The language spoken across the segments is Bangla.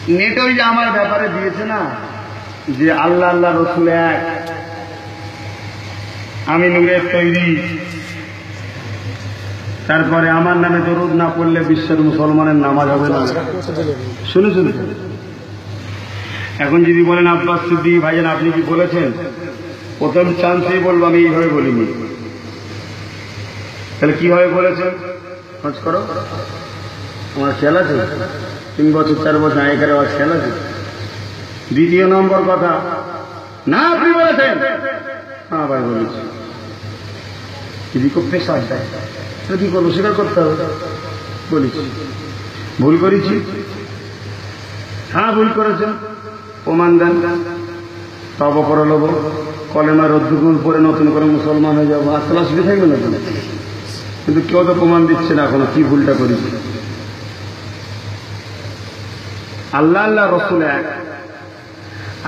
নেটে ওই যে আমার ব্যাপারে দিয়েছে না যে আল্লাহ আল্লাহ রসুল এক, আমি নূরের তৈরি, তারপরে আমার নামে দরুদ না পড়লে বিশ্বের মুসলমানের নামাজ হবে না। শুনেছেন? এখন যদি বলেন আব্বাস সিদ্দিকী ভাইজান আপনি কি বলেছেন, প্রথম চান্সেই বলবো আমি এইভাবে বলিনি। তাহলে কিভাবে বলেছেন খোঁজ করো, আমার খেয়াল আছে 3 বছর 4 বছর আগেকার আমার খেয়াল আছে। দ্বিতীয় নম্বর কথা, না আপনি বলেছেন, হ্যাঁ ভাই বলেছি, যদি খুব পেশার দেয় কি করবো, স্বীকার করতে হবে। বলেছি ভুল করেছি, হ্যাঁ ভুল করেছেন, প্রমাণ দেন, তওবা করে নেব, কলেমার রদ্দুগুণ পরে নতুন করে মুসলমান হয়ে যাবো, আসলে অসুবিধা থাকবে না। কিন্তু কেউ তো প্রমাণ দিচ্ছে না এখনো কি ভুলটা করেছি। আল্লাহ আল্লাহ রসুল এক,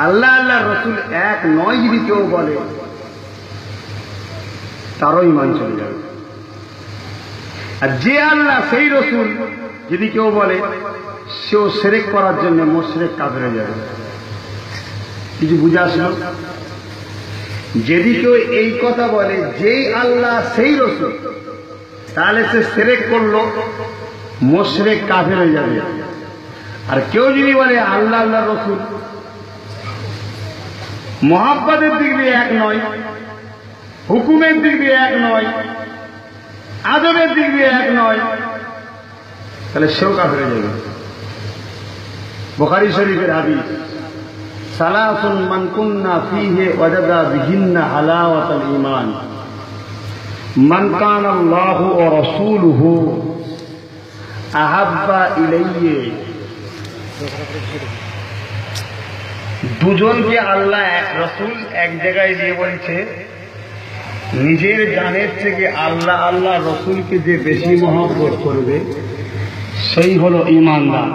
আল্লাহ আল্লাহ রসুল এক নয় যদি কেউ বলে তারও ঈমান চলে যাবে। আর যে আল্লাহ সেই রসুল যদি কেউ বলে সেও শিরক করার জন্য মুশরিক কাফের হয়ে যাবে। কিছু বুঝে আসলো? যদি কেউ এই কথা বলে যেই আল্লাহ সেই রসুল, তাহলে সে শিরক করলো, মুশরিক কাফের হয়ে যাবে। আর কেউ যদি বলে আল্লাহ আল্লাহ রসুল মহাব্বতের দিক দিয়ে এক নয়, হুকুমের দিক দিয়ে এক নয়, আদবের দিক দিয়ে এক নয়, তাহলে সেও কাফের হয়ে যাবে। বুখারী শরীফের হাদিস, সালাসুন মান কুন্না ফীহি ওয়াজাদা বিহিন্না হালাওয়াতাল ঈমান, মান কানা আল্লাহু ওয়া রাসূলুহু আহাব্বা ইলাইহি। দুজনকে আল্লাহ এক রসুল এক জায়গায় দিয়ে বলছে, নিজের জানের থেকে আল্লাহ আল্লাহ রসুলকে যে বেশি মহব্বত করবে সেই হলো ঈমানদার।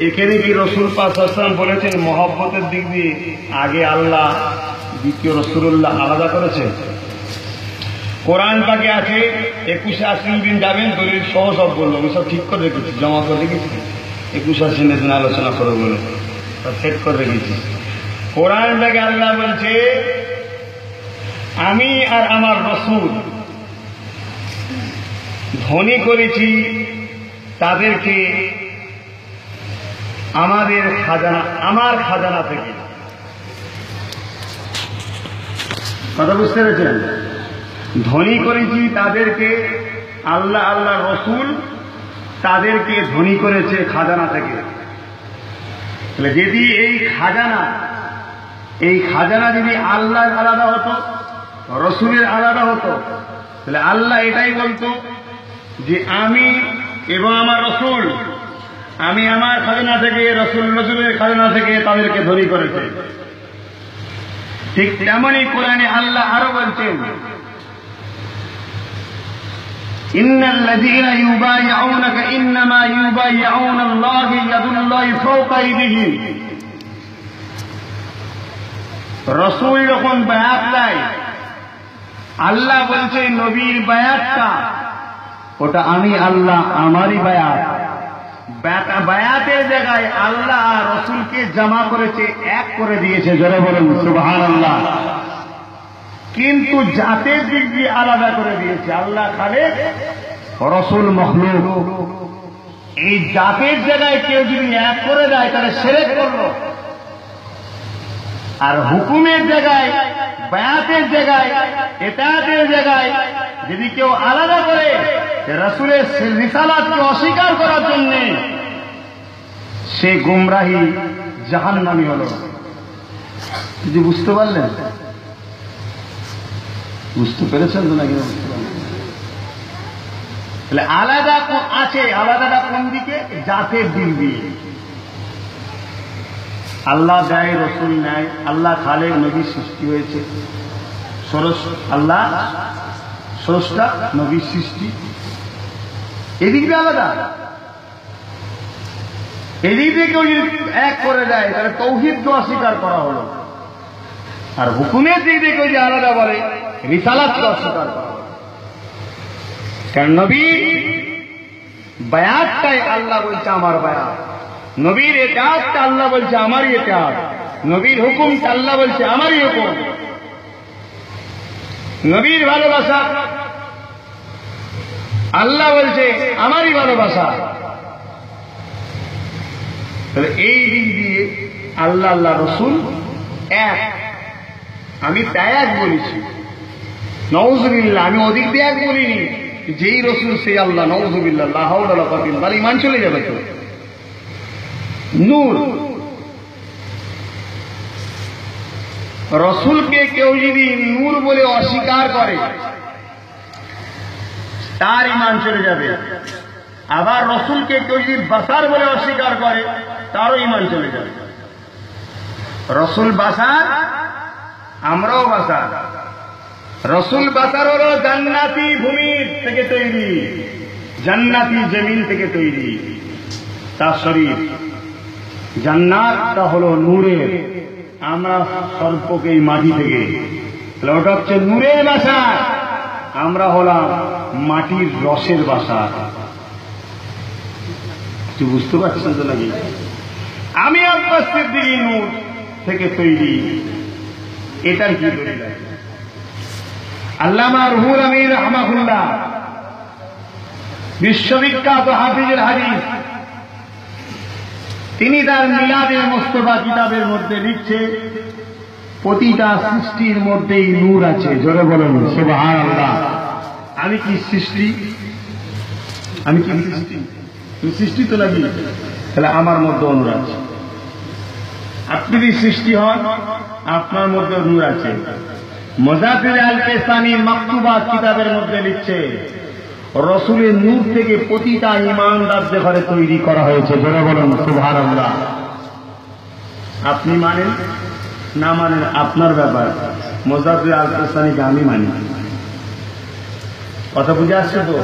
এখানে কি রসুল পাক সাল্লাল্লাহু আলাইহি ওয়াসাল্লাম বলেছেন মহব্বতের দিক দিয়ে আগে আল্লাহ দ্বিতীয় রসুল্লাহ আলাদা করেছে? কোরআন পাকে আছে 21 আশ্বিন দিন যাবেন, দলিল সহ সব বললো, আমি সব ঠিক করে রেখেছি, জমা করে রেখেছি, 21 আশ্বিনের দিন আলোচনা করে বলে সেট করে রেখেছি। কোরআন পাকে আল্লাহ বলছে আমি আর আমার রসুল ধনী করেছি তাদেরকে আমাদের খাজানা, আমার খাজানা থেকে। কথা বুঝতে পেরেছেন? ধনী করেছি তাদেরকে, আল্লাহ আল্লাহ রসুল তাদেরকে ধনী করেছে খাজানা থেকে। যদি এই খাজানা যদি আল্লাহর আলাদা হতো, রসুলের আলাদা হতো, তাহলে আল্লাহ এটাই বলতো যে আমি এবং আমার রসুল, আমি আমার খাজানা থেকে, রসুলের খাজানা থেকে তাদেরকে ধনী করেছে। ঠিক তেমনই কোরআনে আল্লাহ আরো বলছেন, ইন্নাল্লাযীনা ইউবাইউনাকা ইন্নামা ইউবাইউনা আল্লাহ ইয়াদুল্লাহি ফাওকা আইদিহিম। রসুল যখন বায়াত দেয়, আল্লাহ বলছে নবীর বায়াতটা ওটা আমি আল্লাহ আমারই বায়াত। বায়াতের জায়গায় আল্লাহ রসুলকে জমা করেছে, এক করে দিয়েছে, জোরে বলেন সুবহানাল্লাহ। কিন্তু জাতের দিক দিয়ে আলাদা করে দিয়েছে, আল্লাহ খালেক, রসুল মখলুক। এই জাতের জায়গায় কেউ যদি এক করে দেয় তাহলে শিরক করলো। আর হুকুমের জায়গায়, বায়াতের জায়গায়, ইতাআতের জায়গায় যদি কেউ আলাদা করে রাসূলের রিসালাতকে অস্বীকার করার জন্য, সে গুমরাহি জাহান্নামী হলো। যদি বুঝতে পারলেন, বুঝতে পেরেছেন তো নাকি? তাহলে আলাদা আছে, আলাদাটা কোন দিকে? জাতের দিক দিয়ে। আল্লাহ দেয়, রসুল নেয়, আল্লাহ খালেক, নবী সৃষ্টি হয়েছে, আল্লাহ স্রষ্টা, নবী সৃষ্টি, এদিক দিয়ে আলাদা। এদিক দিয়ে কেউ যদি এক করে দেয় তাহলে তাওহীদকে অস্বীকার করা হলো। আর হুকুমের দিক দিয়ে কেউ যদি আলাদা বলে রিসালাতকে অস্বীকার করা হলো। কারণ নবী বায়াতটাই আল্লাহ বলছে আমার বায়াত, নবীর ইতাআতটা আল্লাহ বলছে আমারই ইতাআত, নবীর হুকুমটা আল্লাহ বলছে আমারই হুকুম। নবীর ভালোবাসা আল্লাহ বলছে আমারই ভালোবাসা। তাহলে এই দিক দিয়ে আল্লাহ আল্লাহ রসুল এক। আমি তাই এক বলেছি, নউযুবিল্লাহ, আমি ওদিক দিয়ে এক বলিনি। যেই রসুল সেই আল্লাহ, নউযুবিল্লাহ, লা হাওলা ওয়ালা কুওয়াতা ইল্লা বিল্লাহ, ইমান চলে যাবে তো। নূর, রসুলকে কেউ যদি নূর বলে অস্বীকার করে তার ইমান চলে যাবে। আবার রসুলকে কেউ যদি বাসার বলে অস্বীকার করে তারও ইমান চলে যাবে। রসুল বাসার, আমরাও বাসার। রসুল বাসার হলো জান্নাতি ভূমির থেকে তৈরি, জান্নাতি জমিন থেকে তৈরি তার শরীর। জান্নাতটা হলো নূরের, আমরা সর্পকে এই মাটি থেকে, ওটা হচ্ছে নূরের বাসা, আমরা হলাম মাটির রসের বাসা। কিছু বুঝতে পারছেন তো নাকি? আমি আব্বাস সিদ্দিকী নূর থেকে তৈরি, এটার কি দলিল আছে? আল্লামা রুহুল আমিন রাহমাহুল্লাহ, বিশ্ববিখ্যাত হাফিজুল হাদিস, তিনি তার মিলাদে মুস্তাফা কিতাবের মধ্যে লিখছে প্রতিটা সৃষ্টির মধ্যেই নূর আছে। জোরে বলেন সুবহানাল্লাহ। আমি কি সৃষ্টি? আমি কি সৃষ্টি? তুমি সৃষ্টি তো নাকি? তাহলে আমার মধ্যে নূর আছে। আপনি যদি সৃষ্টি হন, আপনার মধ্যে নূর আছে। মুজাদ্দিদ আল পেসানি মাকতুবাত কিতাবের মধ্যে লিখছে রসুলের নূর থেকে প্রতিটা ঈমানদারদের ঘরে তৈরি করা হয়েছে। জোরে বলেন সুবহানাল্লাহ। আপনি মানেন না মানেন আপনার ব্যাপার, মুজাদ্দিদ আল পেসানিকে আমি মানি। কথা বুঝে আসছে তো?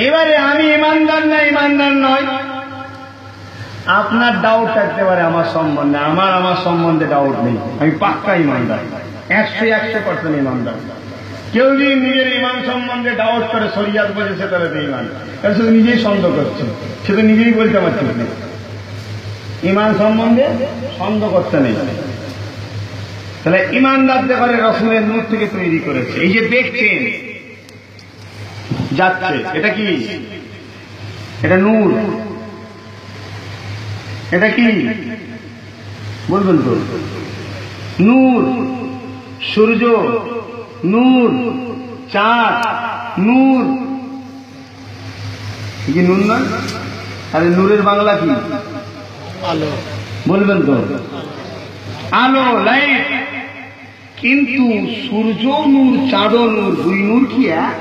এবারে আমি ঈমানদার না ঈমানদার নয়, আপনার ডাউট থাকতে পারে আমার সম্বন্ধে, আমার সম্বন্ধে ডাউট নেই। আমি পাক্কা ঈমানদার, 100% ঈমানদার। কেউ যদি নিজের ঈমান সম্বন্ধে ডাউট করে শরিয়াত বোঝে সে তাহলে বেঈমান, সে তো নিজেই সন্দেহ করছে, সে তো নিজেই বলতে পারছে না। ঈমান সম্বন্ধে সন্দেহ করতে নেই। তাহলে ঈমানদারদের ঘরে রসুলের নূর থেকে তৈরি করেছে। এই যে দেখছেন যাচ্ছে, এটা কি? এটা নূর। এটা কি বলবেন তো? নূর। সূর্য নূর, চাঁদ নূর, কি নূর না? আরে নূরের বাংলা কি? আলো। বলবেন তো? আলো, লাইট। কিন্তু সূর্য নূর, চাঁদ নূর, দুই নূর কি এক?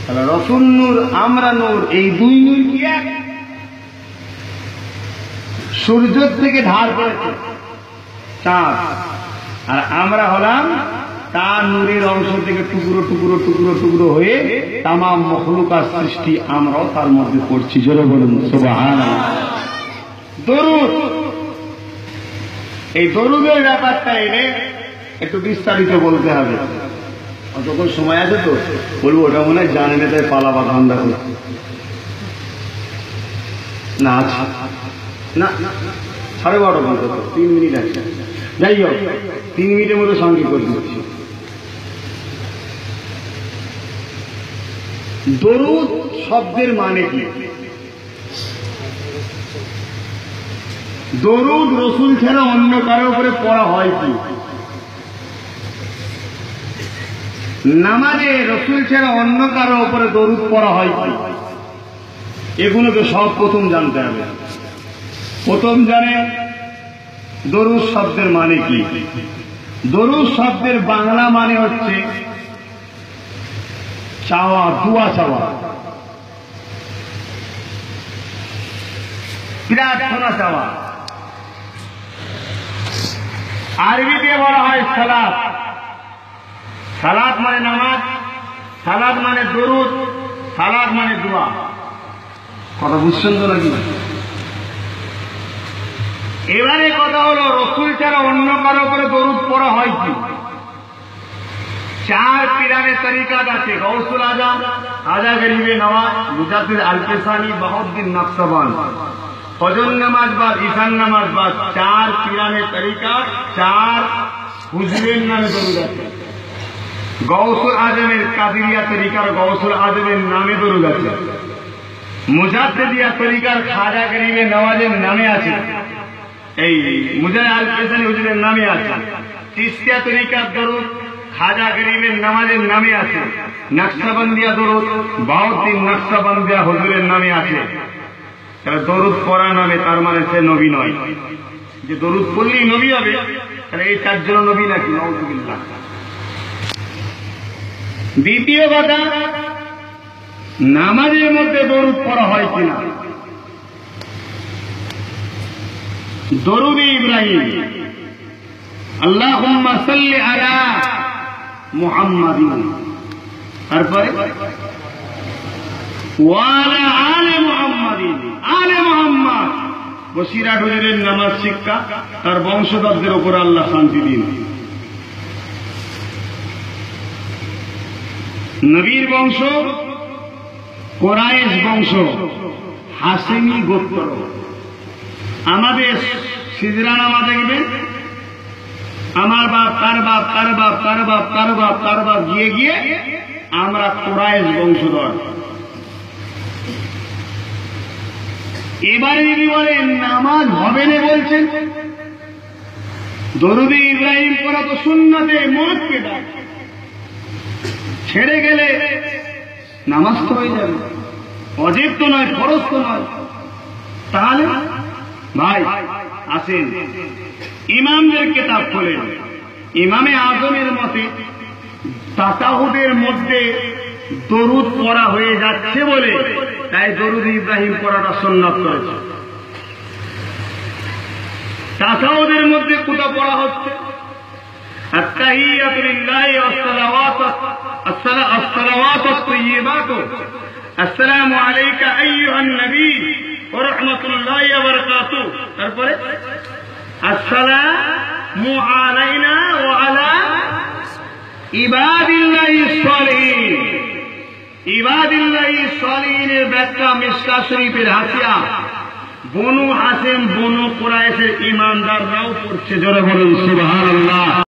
তাহলে রসুল নূর, আমরা নূর, এই দুই নূর কি এক? সূর্য থেকে ধার করেছে চাঁদ, আর আমরা হলাম তার নূরের অংশ থেকে টুকরো টুকরো টুকরো টুকরো হয়ে তামাম মখলুকাত সৃষ্টি, আমরাও তার মধ্যে পড়ছি। জোরে বলুন সুবহানাল্লাহ। দরুদ, এই দরুদের ব্যাপারটা এলে একটু বিস্তারিত বলতে হবে। যখন সময় আছে তো বলবো, ওটা মনে হয় জানে না তাই পালাবা ধান্দা করছে না। আচ্ছা না, 12:30 পর্যন্ত 3 মিনিট আছে। যাই হোক, 3 মিনিটের মধ্যে সঙ্গে করে দিচ্ছি। দরুদ শব্দের মানে কি? দরুদ রসুল ছাড়া অন্য কারো উপরে পড়া হয় কি? নামাজে রসুল ছাড়া অন্য কারো উপরে দরুদ পড়া হয় কি? এগুলোকে সব প্রথম জানতে হবে। প্রথম জানে দরুদ শব্দের মানে কি? দরুদ শব্দের বাংলা মানে হচ্ছে চাওয়া, দোয়া চাওয়া, প্রার্থনা চাওয়া। আরবিতে বলা হয় সালাত। সালাত মানে নামাজ, সালাত মানে দরুদ, সালাত মানে দোয়া। কথা বুঝছেন তো নাকি? এবারে কথা হলো রসুল ছাড়া অন্য কারো উপরে দরুদ পড়া হয় কি? चार पीराने तरीकात আছে गौसुल आजम, खाजा गरीबे नवाज, मुजाद्दिद अल-किसानी, बहुद्दीन नक्शबंद। फजर नामाज बाद ঈশান নামাজ বাদ চার পীরানে তরিকাত চার হুজুরের নামে দরুদ আছে। গৌসুল আজমের কাদিরিয়া তরিকার গৌসুল আজমের নামে দরুদ আছে। মুজাদ্দিদিয়া তরিকার খাজা গরিবে নওয়াজের নামে আছে, এই মুজাদ্দিদ আল-কিসানি হুজুরের নামে আছে। চিশতিয়া তরিকার দরুদ খাজা গরিবের নামাজের নামে আছে। নকশবন্দিয়া দরুদ বাউদ্দিন নকশবন্দিয়া হুজুরের নামে আছে। তাহলে দরুদ পড়া নামে তার মানে সে নবী নয়। যে দরুদ পড়লেই নবী হবে, তাহলে এই চারজন নবী নাকি? নাউযুবিল্লাহ। দ্বিতীয় কথা, নামাজের মধ্যে দরুদ পড়া হয় কিনা? দরুদ ইব্রাহিম, আল্লাহুম্মা সাল্লি আলা মুহাম্মাদিন, তারপরে ওয়ালা আলে মুহাম্মাদিন, আলে মুহাম্মদ। বসিরহাট হুজুরের নামাজ শিক্ষা, তার বংশধরদের উপর আল্লাহ শান্তি দিন। নবীর বংশ কোরাইশ বংশ, হাসেমি গোত্র। আমাদের সিজরা নামা দেখবেন, আমার বাপ তার বাপ তার বাপ তার বাপ তার বাপ তার বাপ গিয়ে গিয়ে আমরা কোরাইশ বংশধর। এবারে যদি বলেন নামাজ হবে না বলছেন, দরুদ ইব্রাহিম পড়া তো সুন্নতে মুআক্কাদা, ছেড়ে গেলে নামাজ তো হয়ে যাবে, ওয়াজিব তো নয়, ফরজ তো নয়। তাহলে ভাই আসেন ইমামদের কিতাব খোলেন। ইমামে আজমের মতে তাসাহুদের মধ্যে দরুদ পড়া হয়ে যাচ্ছে বলে তাই দরুদ ইব্রাহিম পড়াটা সুন্নাত করেছে। তাসাহুদের মধ্যে কোথাও পড়া হচ্ছে আত-তাহিয়াতু লিল্লাহি ওয়াস-সালাওয়াতু আত-তাইয়্যিবাতু, আসসালামু আলাইকা আইয়ুহান নবী ওয়া রাহমাতুল্লাহি ওয়া বারাকাতুহু, তারপরে আসসালামু আলাইনা ওয়া আলা ইবাদিল্লাহিস সালিহিন। ইবাদিল্লাহিস সালিহিনের ব্যাখ্যা মিশকাত শরীফের হাসিয়া বনু হাসেম বনু কুরাইশের ইমানদাররাও পড়ছে। জোরে বলুন সুবহানাল্লাহ।